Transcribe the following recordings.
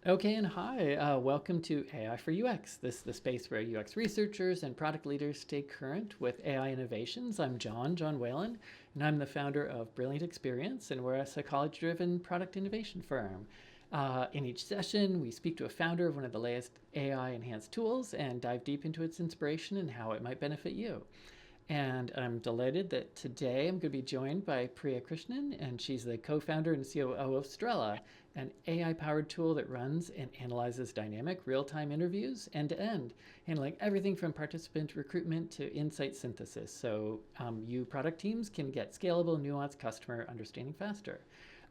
Okay, and hi. Welcome to AI for UX. This is the space where UX researchers and product leaders stay current with AI innovations. I'm John Whalen, and I'm the founder of Brilliant Experience, and we're a psychology-driven product innovation firm. In each session, we speak to a founder of one of the latest AI-enhanced tools and dive deep into its inspiration and how it might benefit you. And I'm delighted that today I'm going to be joined by Priya Krishnan, and she's the co founder and COO of Strella, an AI powered tool that runs and analyzes dynamic real time interviews end to end, handling everything from participant recruitment to insight synthesis. So you product teams can get scalable, nuanced customer understanding faster.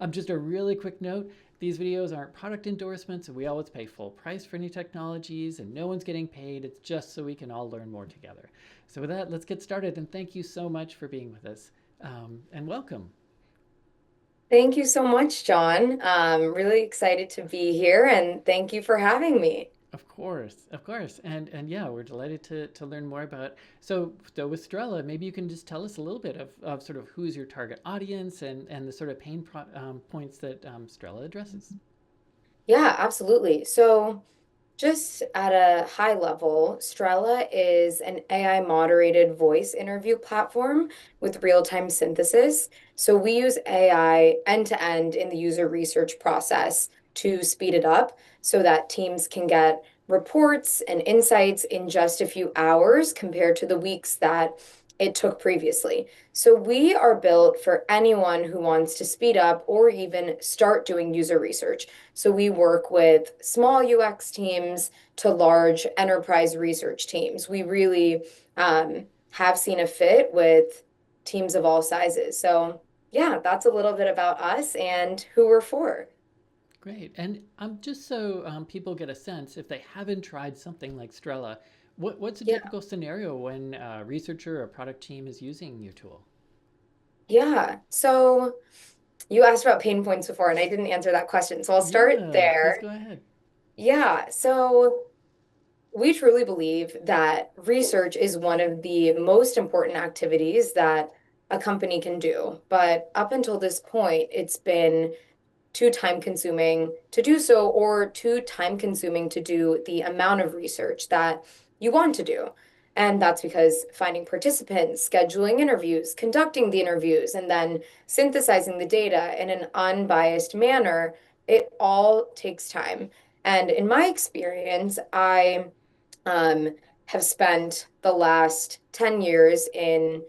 Just a really quick note, these videos aren't product endorsements. We always pay full price for new technologies, and no one's getting paid. It's just so we can all learn more together. So with that, let's get started. And thank you so much for being with us, and welcome. Thank you so much, John. Really excited to be here and thank you for having me. Of course, and yeah, we're delighted to learn more about. So with Strella, maybe you can just tell us a little bit of sort of who's your target audience and the sort of points that Strella addresses. Yeah, absolutely. So, just at a high level, Strella is an AI moderated voice interview platform with real-time synthesis. So, we use AI end to end in the user research process to speed it up so that teams can get reports and insights in just a few hours compared to the weeks that it took previously. So we are built for anyone who wants to speed up or even start doing user research. So we work with small UX teams to large enterprise research teams. We really have seen a fit with teams of all sizes. So yeah, that's a little bit about us and who we're for. Great. And just so people get a sense, if they haven't tried something like Strella, what's a Yeah, typical scenario when a researcher or product team is using your tool? yeah. So you asked about pain points before, and I didn't answer that question. So I'll start Yeah, please there. go ahead. Yeah. So we truly believe that research is one of the most important activities that a company can do. But up until this point, it's been too time consuming to do so, or too time consuming to do the amount of research that you want to do. And that's because finding participants, scheduling interviews, conducting the interviews, and then synthesizing the data in an unbiased manner, it all takes time. And in my experience, I um, have spent the last 10 years in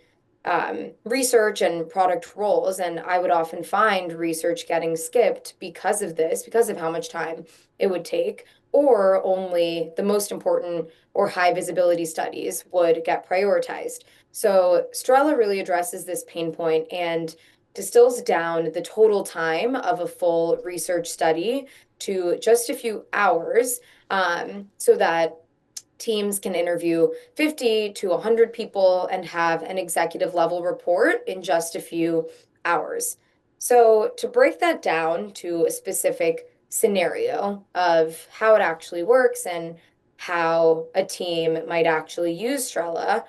research and product roles, and I would often find research getting skipped because of this, because of how much time it would take, or only the most important or high visibility studies would get prioritized. So Strella really addresses this pain point and distills down the total time of a full research study to just a few hours, so that teams can interview 50 to 100 people and have an executive level report in just a few hours. So, to break that down to a specific scenario of how it actually works and how a team might actually use Strella,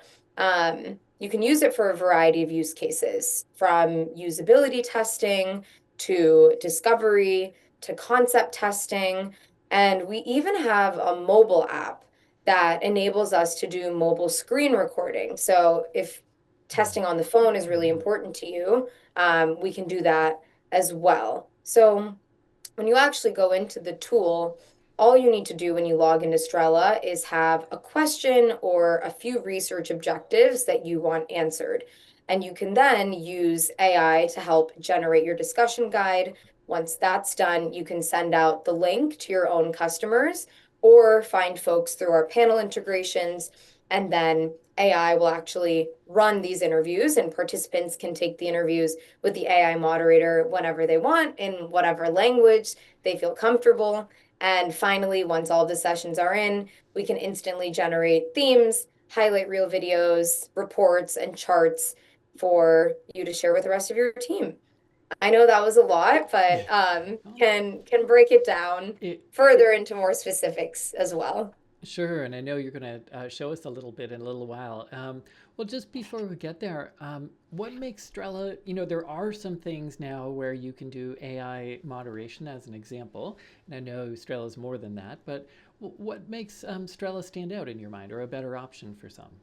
you can use it for a variety of use cases, from usability testing to discovery to concept testing. And we even have a mobile app that enables us to do mobile screen recording. So if testing on the phone is really important to you, we can do that as well. So when you actually go into the tool, all you need to do when you log into Strella is have a question or a few research objectives that you want answered. And you can then use AI to help generate your discussion guide. Once that's done, you can send out the link to your own customers or find folks through our panel integrations. And then AI will actually run these interviews, and participants can take the interviews with the AI moderator whenever they want in whatever language they feel comfortable. And finally, once all the sessions are in, we can instantly generate themes, highlight real videos, reports, and charts for you to share with the rest of your team. I know that was a lot, but Oh, can break it down it, further into more specifics as well. sure, and I know you're going to show us a little bit in a little while. Well, just before we get there, what makes Strella, there are some things now where you can do AI moderation as an example. And I know Strella is more than that, but what makes Strella stand out in your mind or a better option for some?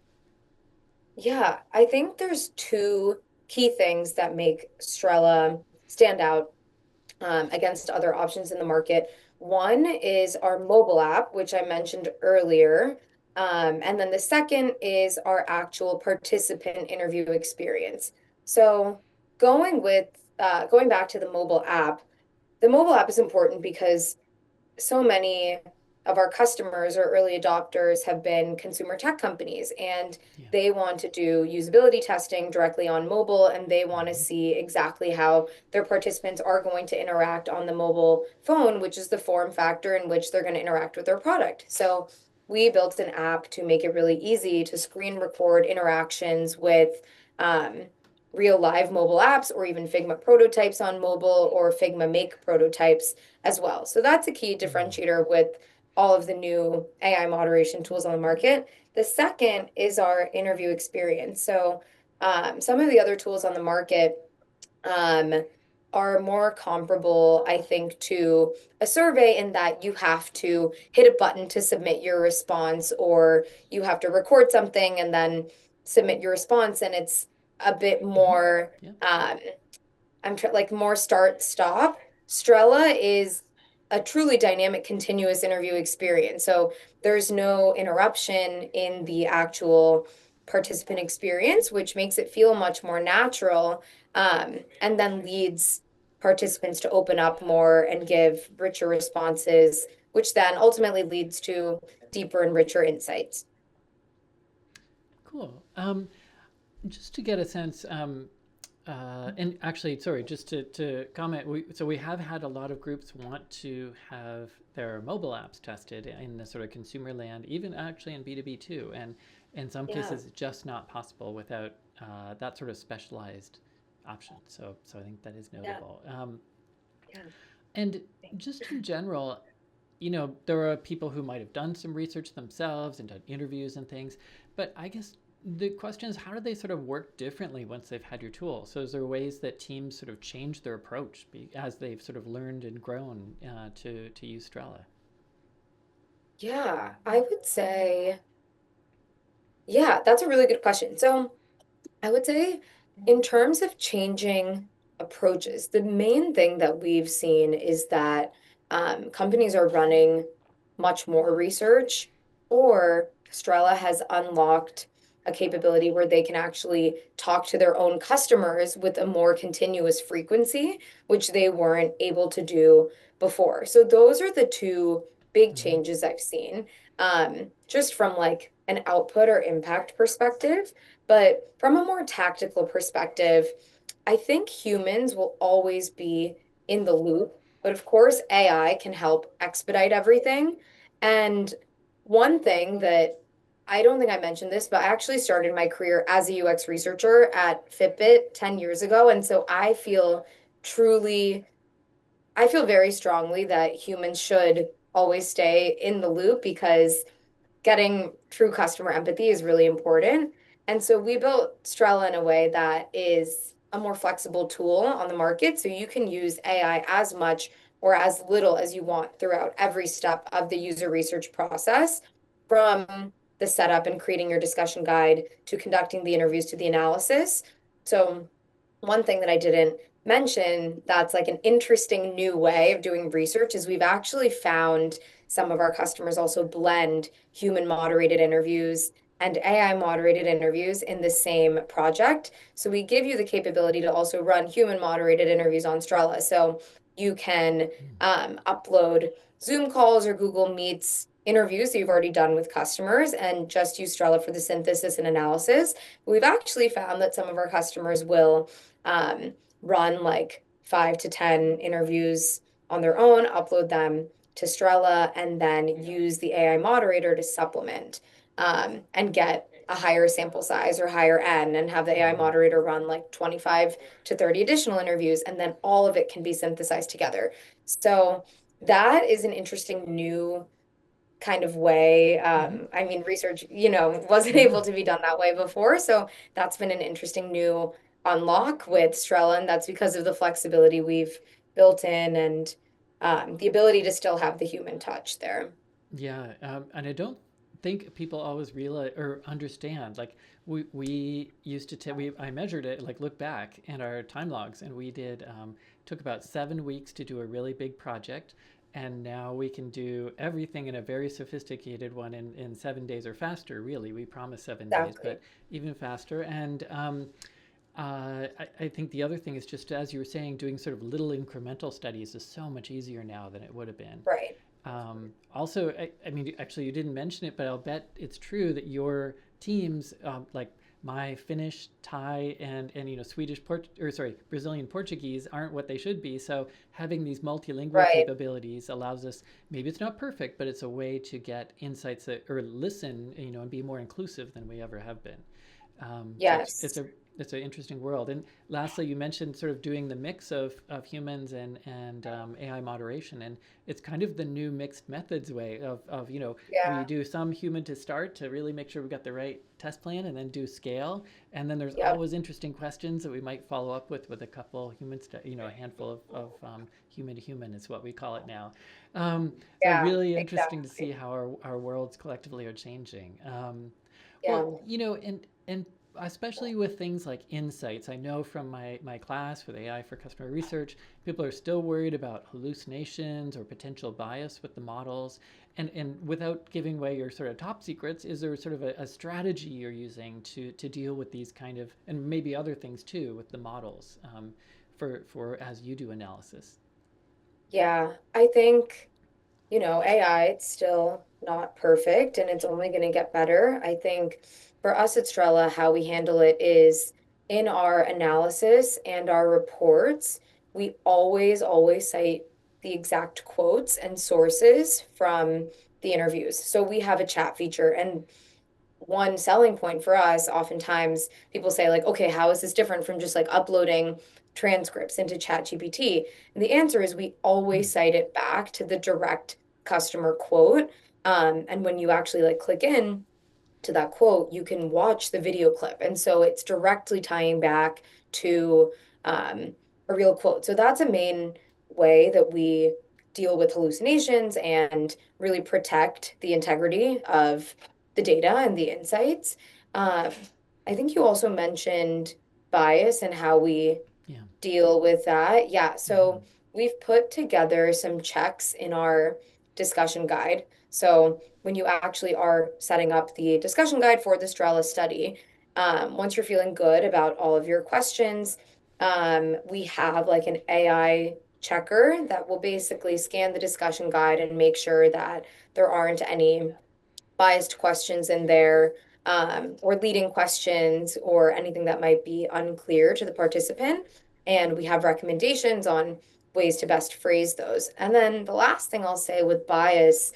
Yeah, I think there's two key things that make Strella stand out against other options in the market. One is our mobile app, which I mentioned earlier. And then the second is our actual participant interview experience. So going back to the mobile app is important because so many of our customers or early adopters have been consumer tech companies, and Yeah. they want to do usability testing directly on mobile, and they want to Hmm. see exactly how their participants are going to interact on the mobile phone, which is the form factor in which they're going to interact with their product. So we built an app to make it really easy to screen record interactions with um, real live mobile apps or even Figma prototypes on mobile or Figma Make prototypes as well. So that's a key Mm. differentiator with all of the new AI moderation tools on the market. The second is our interview experience. So some of the other tools on the market um, are more comparable, I think, to a survey in that you have to hit a button to submit your response, or you have to record something and then submit your response. And it's a bit Hmm. more Yeah. um, like more start stop. Strella is a truly dynamic, continuous interview experience. So there's no interruption in the actual participant experience, which makes it feel much more natural, and then leads participants to open up more and give richer responses, which then ultimately leads to deeper and richer insights. Cool. Just to get a sense, and actually, sorry, just to comment, so we have had a lot of groups want to have their mobile apps tested in the sort of consumer land, even actually in B2B too. And in some Yeah, cases, it's just not possible without that sort of specialized option. So I think that is yeah, notable. yeah. And just in general, there are people who might have done some research themselves and done interviews and things, but I guess the question is, how do they sort of work differently once they've had your tool? So is there ways that teams sort of change their approach as they've sort of learned and grown to use Strela? Yeah, I would say, yeah, that's a really good question. So I would say, in terms of changing approaches, the main thing that we've seen is that companies are running much more research, or Strella has unlocked a capability where they can actually talk to their own customers with a more continuous frequency, which they weren't able to do before. So those are the two big Mm-hmm. changes I've seen, just from like an output or impact perspective. But from a more tactical perspective, I think humans will always be in the loop. But of course, AI can help expedite everything. And one thing that I don't think I mentioned this, but I actually started my career as a UX researcher at Fitbit 10 years ago. And so truly, I feel very strongly that humans should always stay in the loop because getting true customer empathy is really important. And so we built Strella in a way that is a more flexible tool on the market. So you can use AI as much or as little as you want throughout every step of the user research process, from the setup and creating your discussion guide to conducting the interviews to the analysis. So one thing that I didn't mention that's like an interesting new way of doing research is we've actually found some of our customers also blend human moderated interviews and AI moderated interviews in the same project. So we give you the capability to also run human moderated interviews on Strella. So you can upload Zoom calls or Google Meets interviews that you've already done with customers and just use Strella for the synthesis and analysis. We've actually found that some of our customers will um, run like 5 to 10 interviews on their own, upload them to Strella, and then use the AI moderator to supplement and get a higher sample size or higher N, and have the AI Mm-hmm. moderator run like 25 to 30 additional interviews, and then all of it can be synthesized together. So that is an interesting new kind of way. Hmm. I mean, research, wasn't Yeah. able to be done that way before. So that's been an interesting new unlock with Strela, and that's because of the flexibility we've built in and the ability to still have the human touch there. Yeah, and I don't think people always realize or understand. Like we used to we I measured it, like look back in our time logs, and we did took about 7 weeks to do a really big project, and now we can do everything in a very sophisticated one in 7 days or faster. Really, we promise 7 days, Exactly. but even faster. And I think the other thing is just as you were saying, doing sort of little incremental studies is so much easier now than it would have been. Right. Also, I mean, actually, you didn't mention it, but I'll bet it's true that your teams, like my Finnish, Thai, and Swedish, or sorry, Brazilian Portuguese, aren't what they should be. So having these multilingual Right. capabilities allows us. Maybe it's not perfect, but it's a way to get insights that, or listen, and be more inclusive than we ever have been. So it's Yes. it's an interesting world. And lastly, you mentioned sort of doing the mix of humans and AI moderation, and it's kind of the new mixed methods way of we Yeah. do some human to start to really make sure we got the right test plan, and then do scale, and then there's Yep. always interesting questions that we might follow up with a couple humans, a handful of human to human is what we call it now. So Yeah. really interesting to Exactly. see how our worlds collectively are changing. Well, Yeah. and especially with things like insights, I know from my class with AI for customer research, people are still worried about hallucinations or potential bias with the models. And without giving away your sort of top secrets, is there sort of a strategy you're using to deal with these kind of, and maybe other things too, with the models, for as you do analysis? Yeah. I think. AI, it's still not perfect and it's only going to get better. I think for us at Strella, how we handle it is in our analysis and our reports, we always cite the exact quotes and sources from the interviews. So we have a chat feature, and one selling point for us, oftentimes people say, like, okay, how is this different from just like uploading transcripts into ChatGPT? And the answer is we Hmm. always cite it back to the direct customer quote. And when you actually like click in to that quote, you can watch the video clip. And so it's directly tying back to a real quote. So that's a main way that we deal with hallucinations and really protect the integrity of the data and the insights. Um, I think you also mentioned bias and how we Yeah. deal with that. Yeah, Hmm. so we've put together some checks in our discussion guide. So when you actually are setting up the discussion guide for the Strela study, once you're feeling good about all of your questions, we have like an AI checker that will basically scan the discussion guide and make sure that there aren't any biased questions in there, or leading questions or anything that might be unclear to the participant. And we have recommendations on ways to best phrase those. And then the last thing I'll say with bias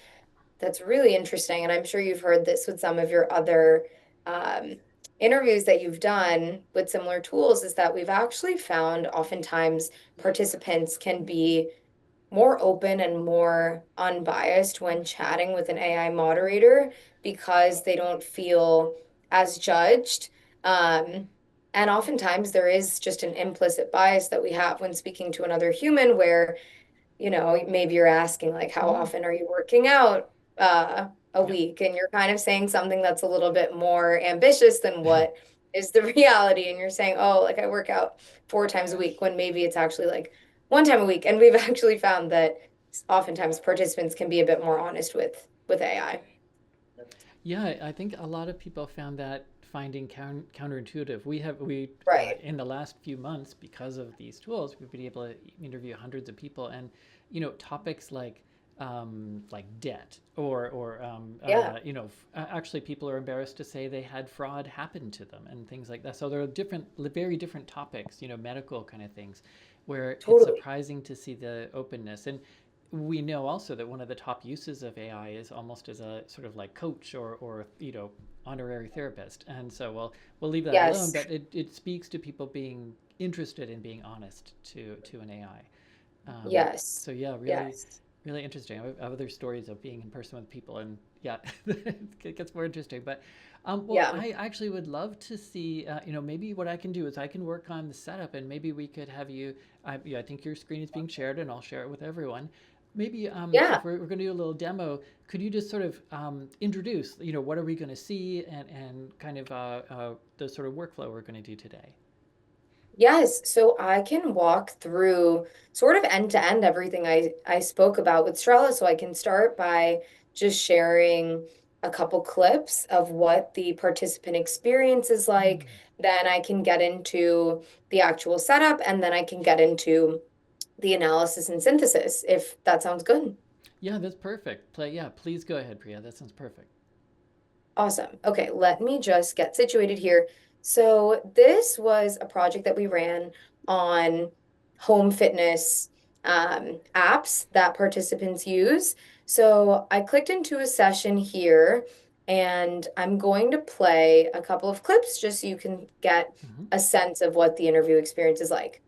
that's really interesting, and I'm sure you've heard this with some of your other um, interviews that you've done with similar tools, is that we've actually found oftentimes participants can be more open and more unbiased when chatting with an AI moderator because they don't feel as judged. Um, and oftentimes there is just an implicit bias that we have when speaking to another human where, maybe you're asking like, how Hmm. often are you working out a Yeah. week? And you're kind of saying something that's a little bit more ambitious than what is the reality. And you're saying, oh, like I work out 4 times a week when maybe it's actually like 1 time a week. And we've actually found that oftentimes participants can be a bit more honest with AI. Yeah, I think a lot of people found that finding counterintuitive. We Right. in the last few months, because of these tools, we've been able to interview hundreds of people, and topics like debt Yeah, actually people are embarrassed to say they had fraud happen to them and things like that. So there are very different topics, medical kind of things, where it's totally. surprising to see the openness. And we know also that one of the top uses of AI is almost as a sort of like coach or honorary therapist. And so we'll leave that alone, Yes. but it speaks to people being interested in being honest to an AI. Yes. So yeah, really Yes. Really interesting. I have other stories of being in person with people, and yeah, it gets more interesting. But well, Yeah. I actually would love to see. Maybe what I can do is I can work on the setup, and maybe we could have you. I think your screen is being shared, and I'll share it with everyone. Maybe Yeah. if we're going to do a little demo, could you just sort of introduce? What are we going to see, and kind of the sort of workflow we're going to do today. Yes, so I can walk through sort of end to end everything I spoke about with Strella. So I can start by just sharing a couple clips of what the participant experience is like. Hmm. Then I can get into the actual setup, and then I can get into the analysis and synthesis, if that sounds good. Yeah, that's perfect. Play. Yeah, please go ahead, Priya. That sounds perfect. Awesome. Okay, let me just get situated here. So, this was a project that we ran on home fitness apps that participants use. So, I clicked into a session here and I'm going to play a couple of clips just so you can get Hmm. a sense of what the interview experience is like.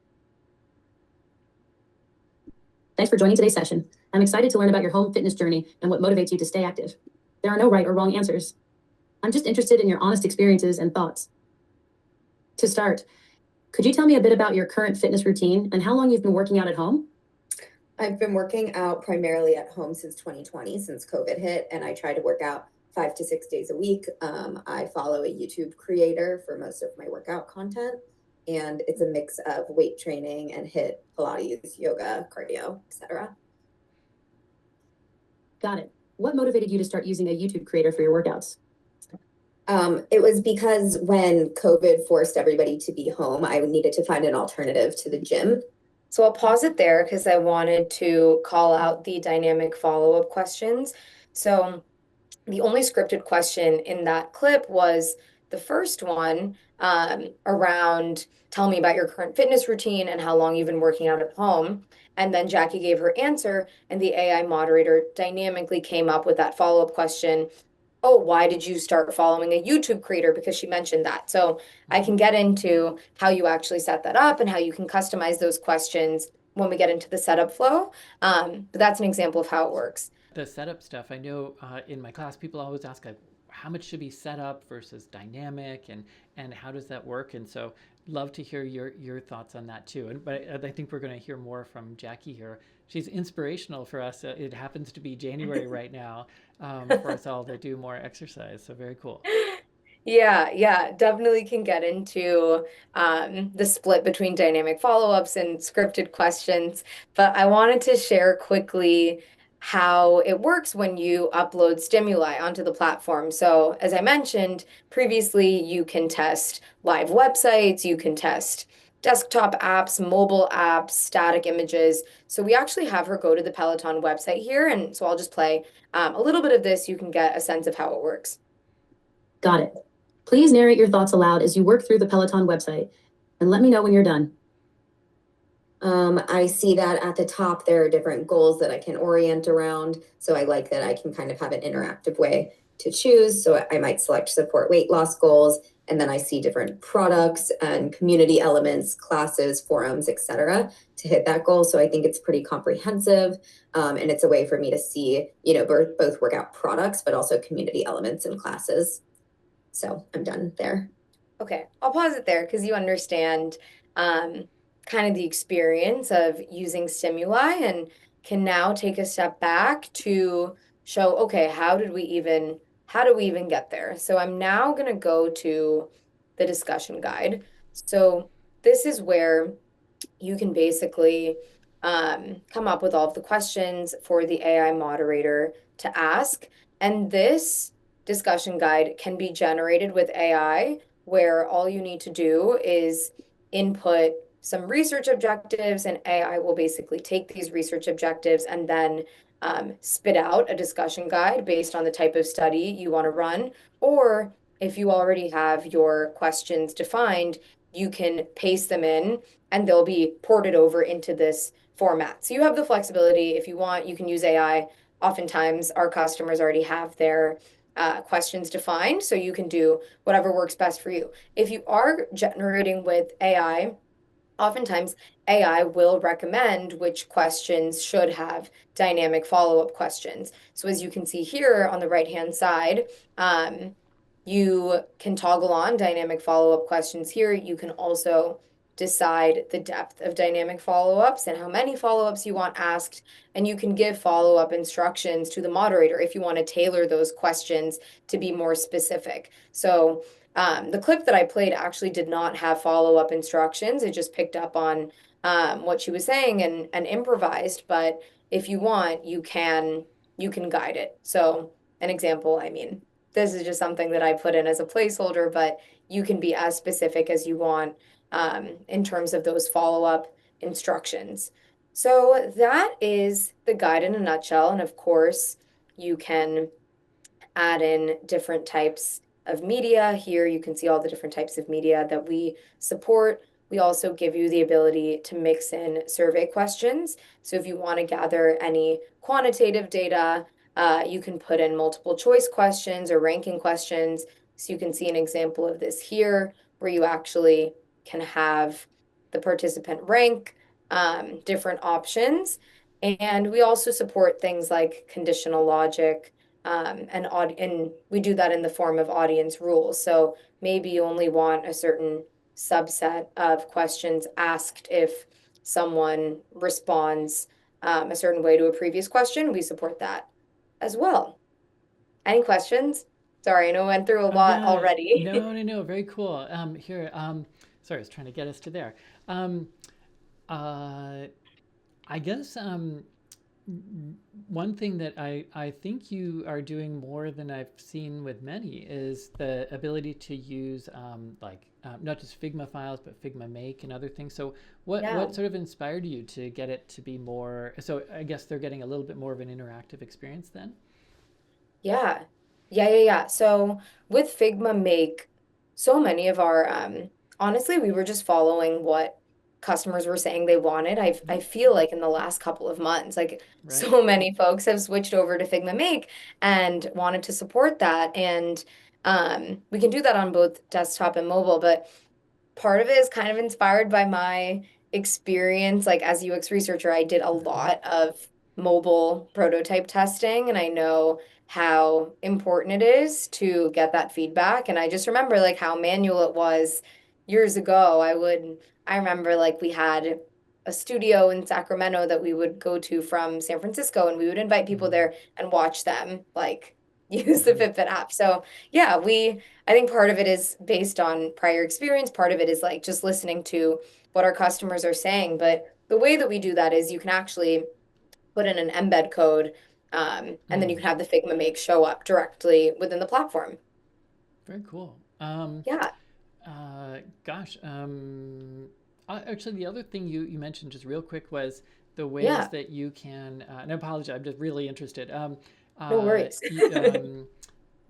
Thanks for joining today's session. I'm excited to learn about your home fitness journey and what motivates you to stay active. There are no right or wrong answers. I'm just interested in your honest experiences and thoughts. To start, could you tell me a bit about your current fitness routine and how long you've been working out at home? I've been working out primarily at home since 2020, since COVID hit, and I try to work out 5 to 6 days a week. I follow a YouTube creator for most of my workout content, and it's a mix of weight training and HIIT, Pilates, yoga, cardio, etc. Got it. What motivated you to start using a YouTube creator for your workouts? It was because when COVID forced everybody to be home, I needed to find an alternative to the gym. So I'll pause it there because I wanted to call out the dynamic follow-up questions. So the only scripted question in that clip was the first one around tell me about your current fitness routine and how long you've been working out at home. And then Jackie gave her answer, and the AI moderator dynamically came up with that follow-up question. Oh, why did you start following a YouTube creator? Because she mentioned that. So I Hmm. can get into how you actually set that up and how you can customize those questions when we get into the setup flow. But that's an example of how it works. The setup stuff, I know in my class, people always ask like, how much should be set up versus dynamic, and how does that work? And so, love to hear your thoughts on that too. And but I think we're going to hear more from Jackie here. She's inspirational for us. It happens to be January right now for us all to do more exercise. So very cool. Yeah, yeah, definitely can get into the split between dynamic follow-ups and scripted questions. But I wanted to share quickly how it works when you upload stimuli onto the platform. So, as I mentioned previously, you can test live websites, you can test desktop apps, mobile apps, static images. So, we actually have her go to the Peloton website here. And so, I'll just play a little bit of this. You can get a sense of how it works. Got it. Please narrate your thoughts aloud as you work through the Peloton website and let me know when you're done. I see that at the top there are different goals that I can orient around. So I like that I can kind of have an interactive way to choose. So I might select support weight loss goals, and then I see different products and community elements, classes, forums, etc., to hit that goal. So I think it's pretty comprehensive, and it's a way for me to see, both workout products, but also community elements and classes. So I'm done there. Okay, I'll pause it there because you understand um, kind of the experience of using stimuli and can now take a step back to show, okay, how do we even get there? So I'm now going to go to the discussion guide. So this is where you can basically come up with all of the questions for the AI moderator to ask. And this discussion guide can be generated with AI, where all you need to do is input some research objectives, and AI will basically take these research objectives and then spit out a discussion guide based on the type of study you want to run. Or if you already have your questions defined, you can paste them in and they'll be ported over into this format. So you have the flexibility. If you want, you can use AI. Oftentimes, our customers already have their questions defined, so you can do whatever works best for you. If you are generating with AI, oftentimes AI will recommend which questions should have dynamic follow-up questions. So as you can see here on the right-hand side, you can toggle on dynamic follow-up questions here. You can also decide the depth of dynamic follow-ups and how many follow-ups you want asked. And you can give follow-up instructions to the moderator if you want to tailor those questions to be more specific. So the clip that I played actually did not have follow-up instructions. It just picked up on what she was saying and improvised. But if you want, you can guide it. So an example, I mean, this is just something that I put in as a placeholder, but you can be as specific as you want in terms of those follow-up instructions. So that is the guide in a nutshell. And of course, you can add in different types of media. Here you can see all the different types of media that we support. We also give you the ability to mix in survey questions. So if you want to gather any quantitative data, you can put in multiple choice questions or ranking questions. So you can see an example of this here, where you actually can have the participant rank different options. And we also support things like conditional logic, and we do that in the form of audience rules. So maybe you only want a certain subset of questions asked if someone responds a certain way to a previous question. We support that as well. Any questions? Sorry, I know I went through a lot Yeah, already. no, very cool. Here, sorry, I was trying to get us to there. Um, uh, I guess one thing that I think you are doing more than I've seen with many is the ability to use not just Figma files, but Figma Make and other things. So Yeah. what sort of inspired you to get it to be more? So I guess they're getting a little bit more of an interactive experience then. Yeah. Yeah. So with Figma Make, so many of our honestly, we were just following what customers were saying they wanted. I feel like in the last couple of months, like Right. so many folks have switched over to Figma Make and wanted to support that. And we can do that on both desktop and mobile, but part of it is kind of inspired by my experience. Like as UX researcher, I did a Hmm. lot of mobile prototype testing, and I know how important it is to get that feedback. And I just remember like how manual it was years ago. I remember like we had a studio in Sacramento that we would go to from San Francisco, and we would invite people Mm. there and watch them like use the Hmm. Fitbit app. So yeah, I think part of it is based on prior experience. Part of it is like just listening to what our customers are saying. But the way that we do that is you can actually put in an embed code, and then you Mm. can have the Figma Make show up directly within the platform. Very cool. Yeah, Gosh, actually, the other thing you mentioned just real quick was the ways yeah, that you can, and I apologize, I'm just really interested, no uh, worries.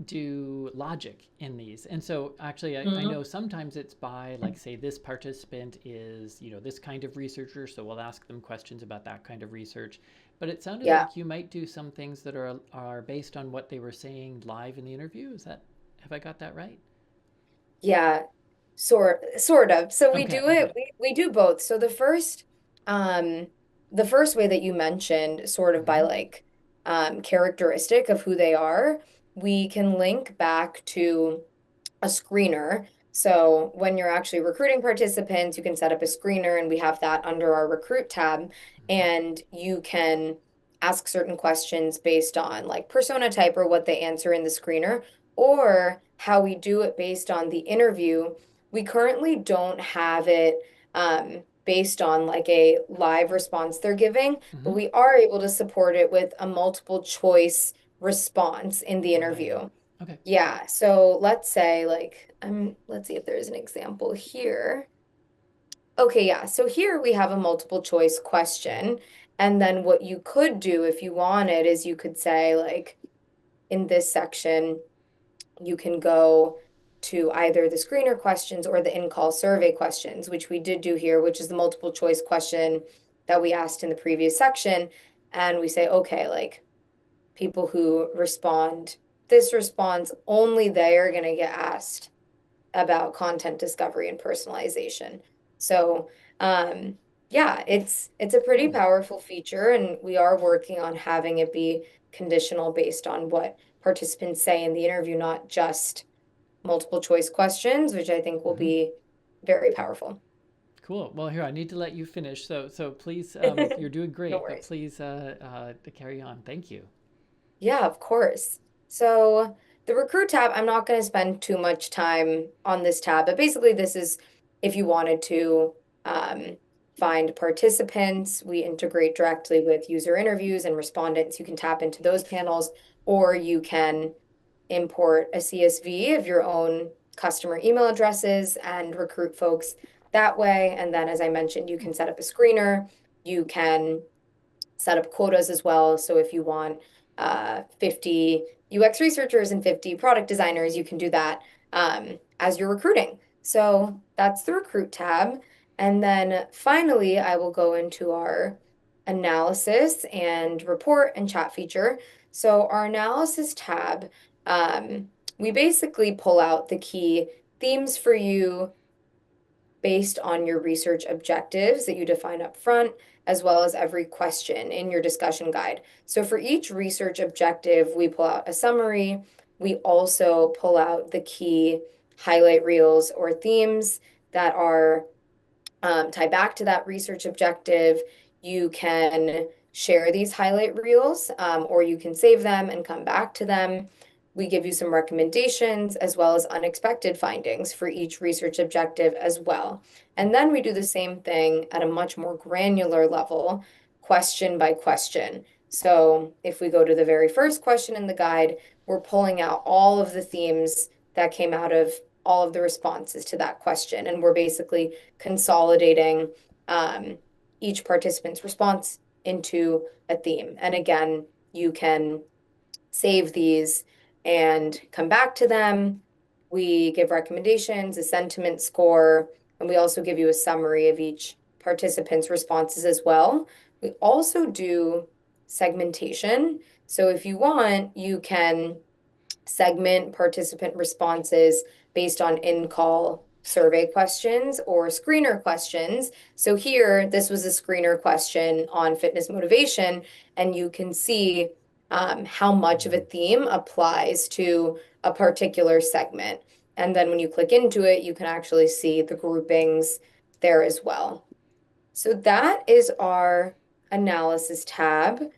do logic in these. And so actually, I Mhm. know sometimes it's by, like, say, this participant is, this kind of researcher, so we'll ask them questions about that kind of research. But it sounded Yeah, like you might do some things that are based on what they were saying live in the interview. Have I got that right? yeah, sort of. So we Okay, do it, okay. we do both. So um, the first way that you mentioned, sort of by Hmm. like characteristic of who they are, we can link back to a screener. So when you're actually recruiting participants, you can set up a screener, and we have that under our recruit tab. Hmm. And you can ask certain questions based on like persona type or what they answer in the screener, or how we do it based on the interview. We currently don't have it based on like a live response they're giving, but Hmm. we are able to support it with a multiple choice response in the Right. interview. Okay. Yeah, so let's say like let's see if there's an example here. Okay, yeah. So here we have a multiple choice question. And then what you could do if you wanted is you could say like in this section, you can go to either the screener questions or the in-call survey questions, which we did do here, which is the multiple choice question that we asked in the previous section. And we say, okay, like people who respond this response, only they are going to get asked about content discovery and personalization. So Yeah, it's a pretty powerful feature, and we are working on having it be conditional based on what participants say in the interview, not just multiple choice questions, which I think will Mm-hmm. be very powerful. Cool. Well, here I need to let you finish. So please, you're doing No great, but worries. please to carry on. Thank you. Yeah, of course. So the recruit tab, I'm not going to spend too much time on this tab, but basically this is if you wanted to um, find participants, we integrate directly with user interviews and respondents. You can tap into those panels, or you can import a CSV of your own customer email addresses and recruit folks that way. And then, as I mentioned, you can set up a screener. You can set up quotas as well. So if you want 50 UX researchers and 50 product designers, you can do that as you're recruiting. So that's the recruit tab. And then finally, I will go into our analysis and report and chat feature. So our analysis tab, um, we basically pull out the key themes for you based on your research objectives that you define up front, as well as every question in your discussion guide. So for each research objective, we pull out a summary. We also pull out the key highlight reels or themes that are tie back to that research objective. You can share these highlight reels, or you can save them and come back to them. We give you some recommendations as well as unexpected findings for each research objective as well. And then we do the same thing at a much more granular level, question by question. So if we go to the very first question in the guide, we're pulling out all of the themes that came out of all of the responses to that question. And we're basically consolidating each participant's response into a theme. And again, you can save these and come back to them. We give recommendations, a sentiment score, and we also give you a summary of each participant's responses as well. We also do segmentation. So if you want, you can segment participant responses based on in-call survey questions or screener questions. So here, this was a screener question on fitness motivation, and you can see how much of a theme applies to a particular segment. And then when you click into it, you can actually see the groupings there as well. So that is our analysis tab.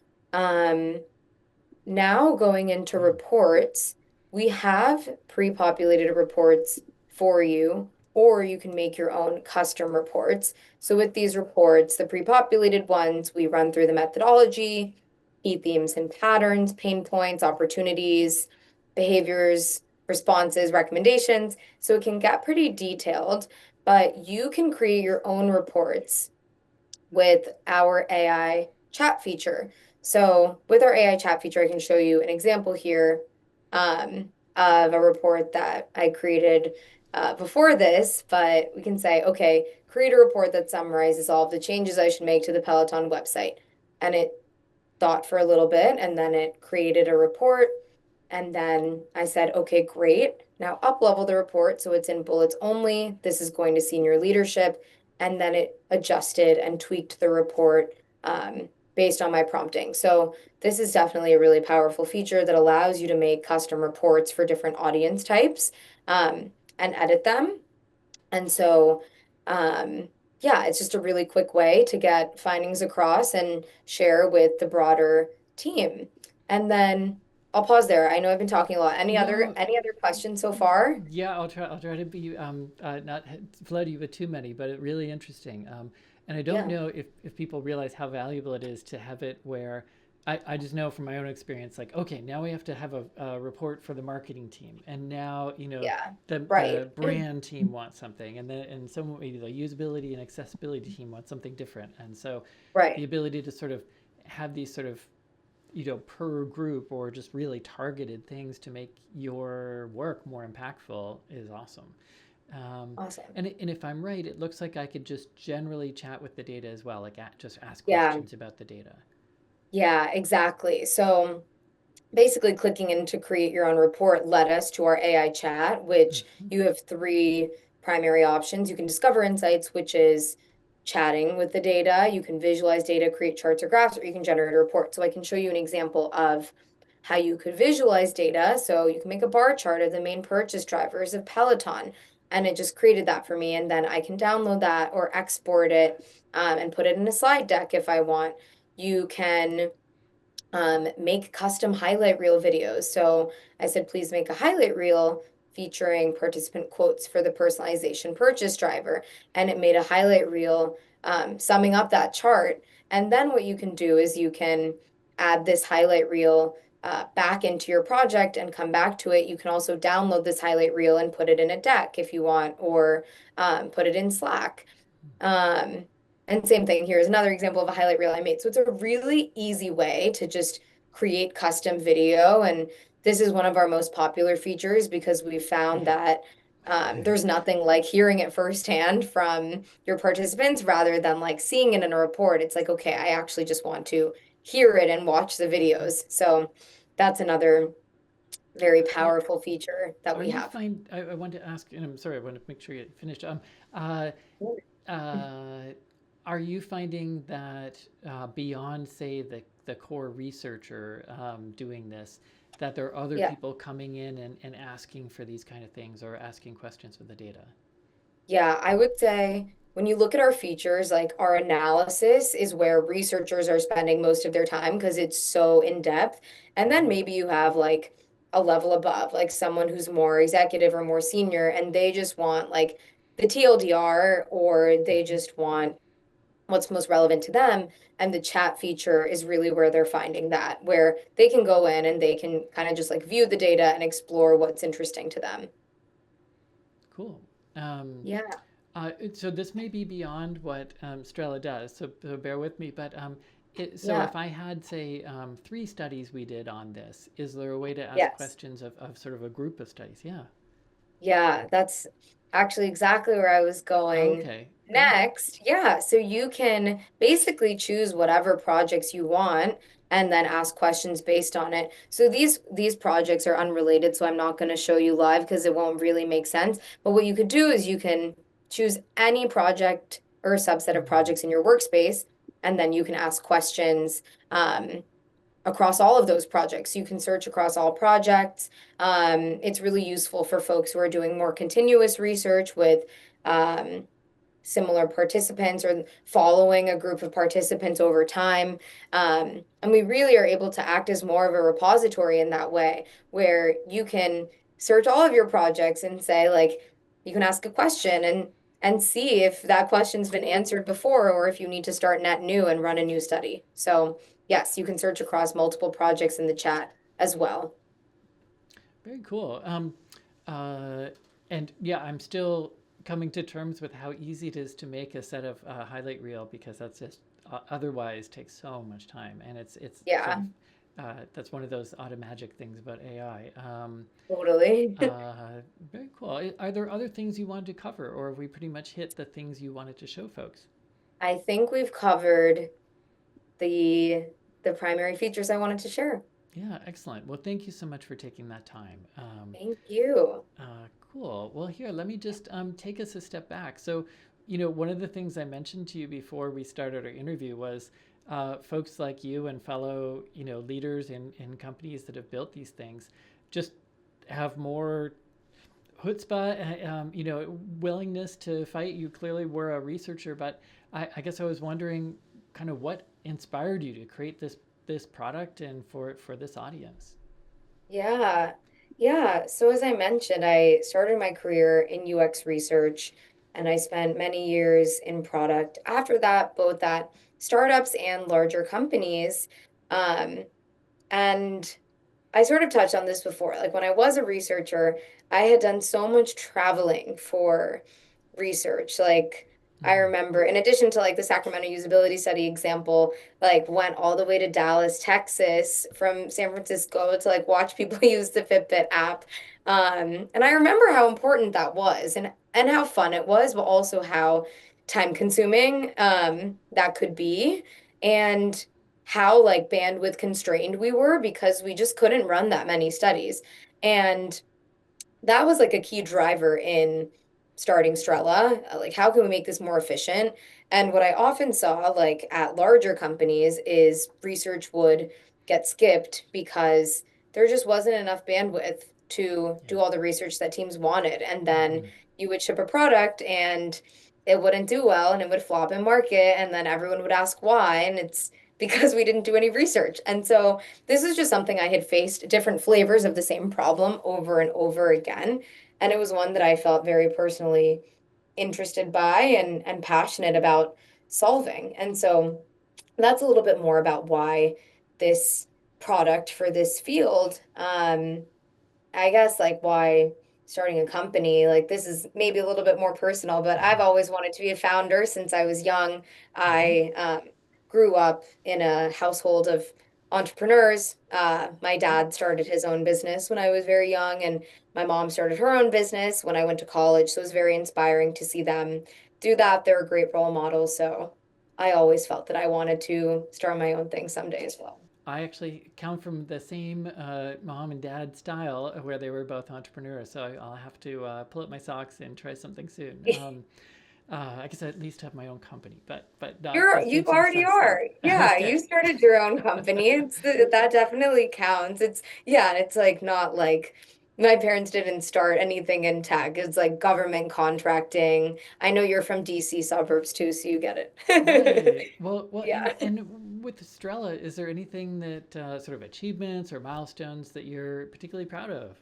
Now going into reports, we have pre-populated reports for you, or you can make your own custom reports. So with these reports, the pre-populated ones, we run through the methodology, key themes and patterns, pain points, opportunities, behaviors, responses, recommendations. So it can get pretty detailed, but you can create your own reports with our AI chat feature. So with our AI chat feature, I can show you an example here of a report that I created before this, but we can say, okay, create a report that summarizes all of the changes I should make to the Peloton website. And it thought for a little bit, and then it created a report. And then I said, okay, great. Now up level the report so it's in bullets only. This is going to senior leadership. And then it adjusted and tweaked the report based on my prompting. So this is definitely a really powerful feature that allows you to make custom reports for different audience types and edit them. And so, yeah, it's just a really quick way to get findings across and share with the broader team. And then I'll pause there. I know I've been talking a lot. No, Any other questions so far? yeah, I'll try to be not flood you with too many, but it really interesting. And I don't Yeah. know if people realize how valuable it is to have it where I just know from my own experience, like, okay, now we have to have a report for the marketing team, and now Yeah. the Right. brand team wants something, and some maybe the usability and accessibility team wants something different, and so the Right. ability to sort of have these sort of per group or just really targeted things to make your work more impactful is awesome. Awesome. And if I'm right, it looks like I could just generally chat with the data as well, like just ask Yeah. questions about the data. Yeah, exactly. So basically clicking in to create your own report led us to our AI chat, which Mm-hmm. you have three primary options. You can discover insights, which is chatting with the data. You can visualize data, create charts or graphs, or you can generate a report. So I can show you an example of how you could visualize data. So you can make a bar chart of the main purchase drivers of Peloton. And it just created that for me. And then I can download that or export it and put it in a slide deck if I want. You can make custom highlight reel videos. So I said, please make a highlight reel featuring participant quotes for the personalization purchase driver. And it made a highlight reel summing up that chart. And then what you can do is you can add this highlight reel back into your project and come back to it. You can also download this highlight reel and put it in a deck if you want, or put it in Slack. And same thing, here's another example of a highlight reel I made. So it's a really easy way to just create custom video. And this is one of our most popular features because we found that there's nothing like hearing it firsthand from your participants rather than like seeing it in a report. It's like, okay, I actually just want to hear it and watch the videos. So that's another very powerful feature that we have. I want to ask, and I'm sorry, I want to make sure you finished. Uh, are you finding that beyond, say, the core researcher doing this, that there are other people coming in and asking for these kind of things or asking questions with the data? Yeah, I would say when you look at our features, like our analysis is where researchers are spending most of their time because it's so in depth. And then maybe you have like a level above, like someone who's more executive or more senior, and they just want like the TLDR or they just want what's most relevant to them. And the chat feature is really where they're finding that, where they can go in and they can kind of just like view the data and explore what's interesting to them. Cool. Yeah. So this may be beyond what Strella does, so bear with me. But if I had, say, 3 studies we did on this, is there a way to ask questions of sort of a group of studies? Yeah. Yeah, that's actually exactly where I was going next. Yeah, so you can basically choose whatever projects you want and then ask questions based on it. So these projects are unrelated, so I'm not going to show you live because it won't really make sense. But what you could do is you can choose any project or subset of projects in your workspace, and then you can ask questions across all of those projects. You can search across all projects. It's really useful for folks who are doing more continuous research with similar participants or following a group of participants over time. And we really are able to act as more of a repository in that way, where you can search all of your projects and say, like, you can ask a question and see if that question's been answered before or if you need to start net new and run a new study. So yes, you can search across multiple projects in the chat as well. Very cool. And yeah, I'm still coming to terms with how easy it is to make a set of highlight reel, because that's just otherwise takes so much time, and it's sort of, that's one of those automagic things about AI. Totally. Very cool. Are there other things you wanted to cover, or have we pretty much hit the things you wanted to show folks? I think we've covered the primary features I wanted to share. Yeah, excellent. Well, thank you so much for taking that time. Thank you. Cool. Well, here, let me just take us a step back. So, one of the things I mentioned to you before we started our interview was folks like you and fellow, leaders in companies that have built these things just have more chutzpah, willingness to fight. You clearly were a researcher, but I guess I was wondering kind of what inspired you to create this product and for this audience. Yeah. Yeah. So as I mentioned, I started my career in UX research and I spent many years in product. After that, both at startups and larger companies. And I sort of touched on this before. Like when I was a researcher, I had done so much traveling for research. Like I remember, in addition to like the Sacramento usability study example, like went all the way to Dallas, Texas from San Francisco to like watch people use the Fitbit app. And I remember how important that was and how fun it was, but also how time consuming that could be. And how like bandwidth constrained we were because we just couldn't run that many studies. And that was like a key driver in starting Strella, like how can we make this more efficient? And what I often saw, like at larger companies, is research would get skipped because there just wasn't enough bandwidth to Yeah. do all the research that teams wanted. And then Hmm. you would ship a product and it wouldn't do well and it would flop in market. And then everyone would ask why. And it's because we didn't do any research. And so this is just something I had faced different flavors of the same problem over and over again. And it was one that I felt very personally interested by and passionate about solving. And so that's a little bit more about why this product for this field. I guess like why starting a company, like this is maybe a little bit more personal, but I've always wanted to be a founder since I was young. Hmm. I grew up in a household of entrepreneurs. My Cool. dad started his own business when I was very young, and my mom started her own business when I went to college. So it was very inspiring to see them do that. They're a great role model. So I always felt that I wanted to start my own thing someday as well. I actually come from the same mom and dad style where they were both entrepreneurs. So I'll have to pull up my socks and try something soon. I guess I at least have my own company, but not the You future already successor. are. Yeah, Okay. you started your own company. That definitely counts. Yeah, it's like not like my parents didn't start anything in tech. It's like government contracting. I know you're from DC suburbs too, so you get Right. it. Well, Yeah. and with Strella, is there anything that sort of achievements or milestones that you're particularly proud of?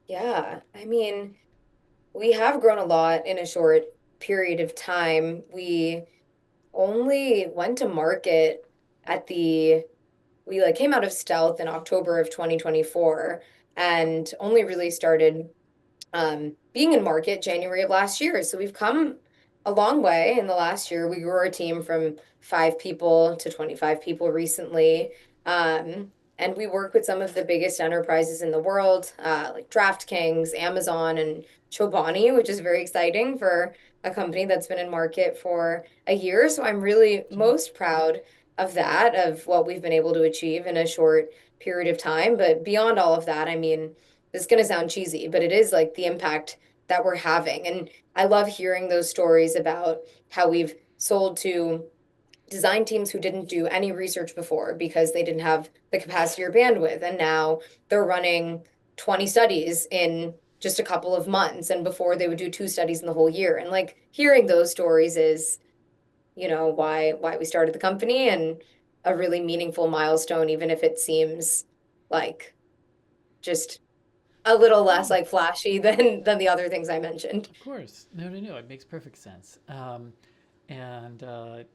Yeah. I mean, we have grown a lot in a short period of time. We only went to market at the we like came out of stealth in October of 2024 and only really started being in market January of last year. So we've come a long way in the last year. We grew our team from 5 people to 25 people recently. And we work with some of the biggest enterprises in the world, like DraftKings, Amazon, and Chobani, which is very exciting for a company that's been in market for a year. So I'm really Sure. most proud of that, of what we've been able to achieve in a short period of time. But beyond all of that, I mean, this is going to sound cheesy, but it is like the impact that we're having. And I love hearing those stories about how we've sold to design teams who didn't do any research before because they didn't have the capacity or bandwidth. And now they're running 20 studies in just a couple of months. And before they would do 2 studies in the whole year. And like hearing those stories is, why we started the company and a really meaningful milestone, even if it seems like just a little less Yeah. like flashy than the other things I mentioned. Of course. No, no, no. It makes perfect sense. And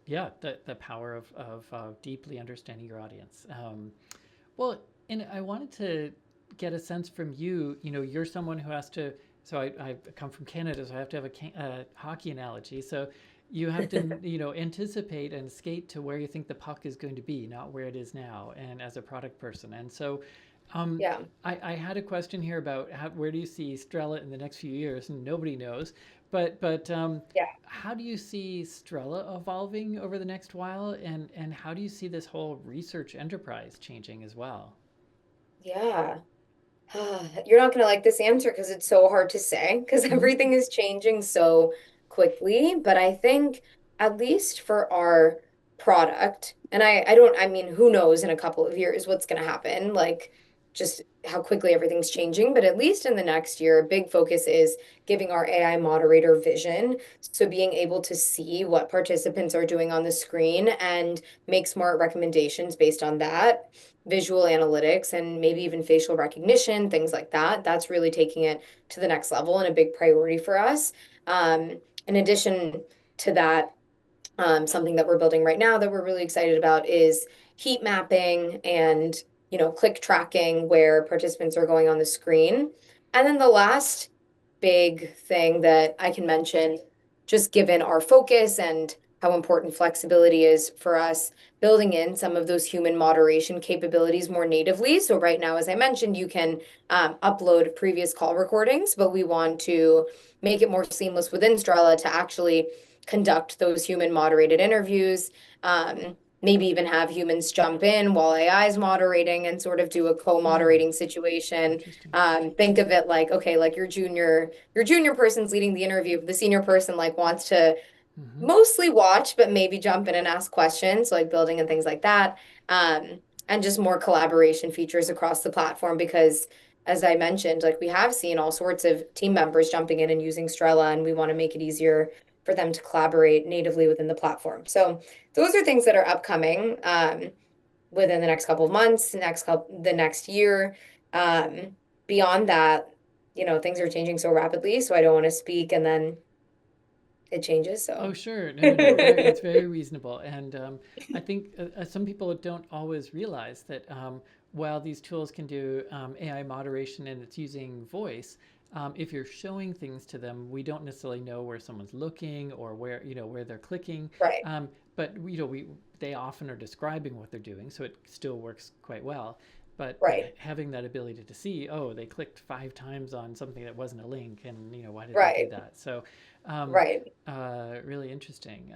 yeah, the power of deeply understanding your audience. Well, and I wanted to get a sense from you. You know, you're someone who has to. So I come from Canada, so I have to have a hockey analogy. So you have to, anticipate and skate to where you think the puck is going to be, not where it is now. And as a product person, and so um, Yeah. I had a question here about where do you see Strella in the next few years, and nobody knows. But Yeah. how do you see Strella evolving over the next while, and how do you see this whole research enterprise changing as well? Yeah. You're not going to like this answer because it's so hard to say because Hmm. everything is changing so quickly. But I think, at least for our product, and I mean, who knows in a couple of years what's going to happen, like just how quickly everything's changing. But at least in the next year, a big focus is giving our AI moderator vision. So being able to see what participants are doing on the screen and make smart recommendations based on that visual analytics and maybe even facial recognition, things like that. That's really taking it to the next level and a big priority for us. In addition to that, something that we're building right now that we're really excited about is heat mapping and click tracking where participants are going on the screen. And then the last big thing that I can mention, just given our focus and how important flexibility is for us, building in some of those human moderation capabilities more natively. So right now, as I mentioned, you can upload previous call recordings, but we want to make it more seamless within Strella to actually conduct those human moderated interviews. maybe even have humans jump in while AI is moderating and sort of do a co-moderating situation. Interesting. Think of it like, okay, like your junior person's leading the interview, the senior person like wants to mostly watch, but maybe jump in and ask questions, like building and things like that. And just more collaboration features across the platform because as I mentioned, like we have seen all sorts of team members jumping in and using Strella, and we want to make it easier for them to collaborate natively within the platform. So those are things that are upcoming within the next couple of months, the next year. Beyond that, things are changing so rapidly, so I don't want to speak and then it changes. Oh, So sure. No. It's very reasonable. And I think some people don't always realize that while these tools can do AI moderation and it's using voice, if you're showing things to them, we don't necessarily know where someone's looking or where they're clicking. right, But they often are describing what they're doing, so it still works quite well. But right, having that ability to see, oh, they clicked 5 times on something that wasn't a link, and why did they do right, that? So um, right. really interesting.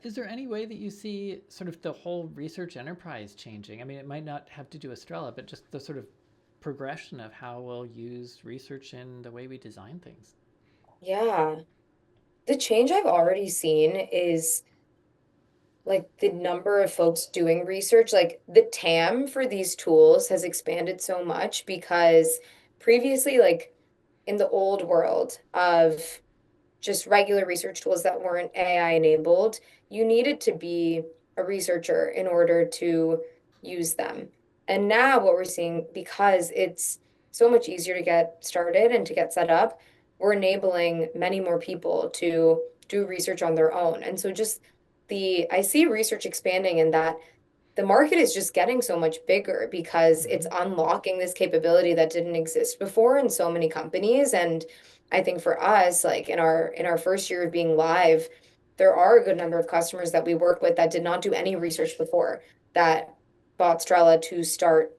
Is there any way that you see sort of the whole research enterprise changing? I mean, it might not have to do with Strella, but just the sort of progression of how we'll use research in the way we design things. Yeah. The change I've already seen is like the number of folks doing research, like the TAM for these tools has expanded so much because previously, like in the old world of just regular research tools that weren't AI enabled, you needed to be a researcher in order to use them. And now what we're seeing, because it's so much easier to get started and to get set up, we're enabling many more people to do research on their own. And so just I see research expanding in that the market is just getting so much bigger because it's Hmm. unlocking this capability that didn't exist before in so many companies. And I think for us, like in our first year of being live, there are a good number of customers that we work with that did not do any research before that bought Strella to start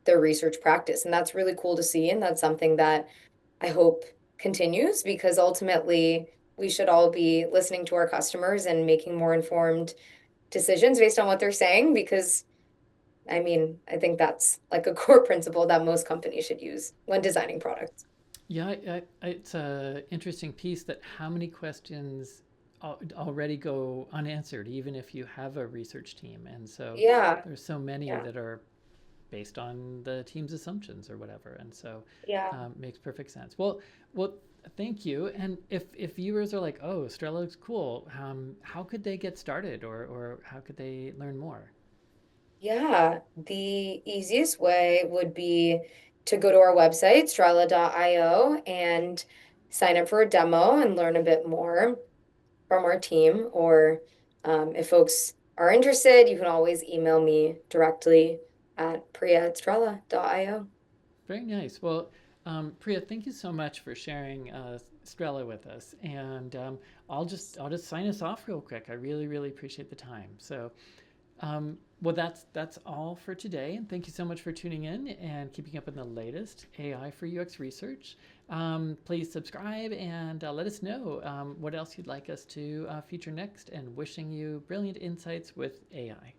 their research practice. And that's really cool to see. And that's something that I hope continues because ultimately we should all be listening to our customers and making more informed decisions based on what they're saying because I mean, I think that's like a core principle that most companies should use when designing products. Yeah, it's a interesting piece that how many questions already go unanswered, even if you have a research team. And so Yeah, there's so many yeah, that are based on the team's assumptions or whatever. And so yeah. makes perfect sense. Well, thank you. And if viewers are like, oh, Strela looks cool, how could they get started or how could they learn more? Yeah, the easiest way would be to go to our website, strala.io, and sign up for a demo and learn a bit more from our team. Or if folks are interested, you can always email me directly at priya@strala.io. Very nice. Well, Priya, thank you so much for sharing Strela with us. And I'll just sign us off real quick. I really appreciate the time. So well, that's all for today, and thank you so much for tuning in and keeping up on the latest AI for UX research. Please subscribe and let us know what else you'd like us to feature next. And wishing you brilliant insights with AI.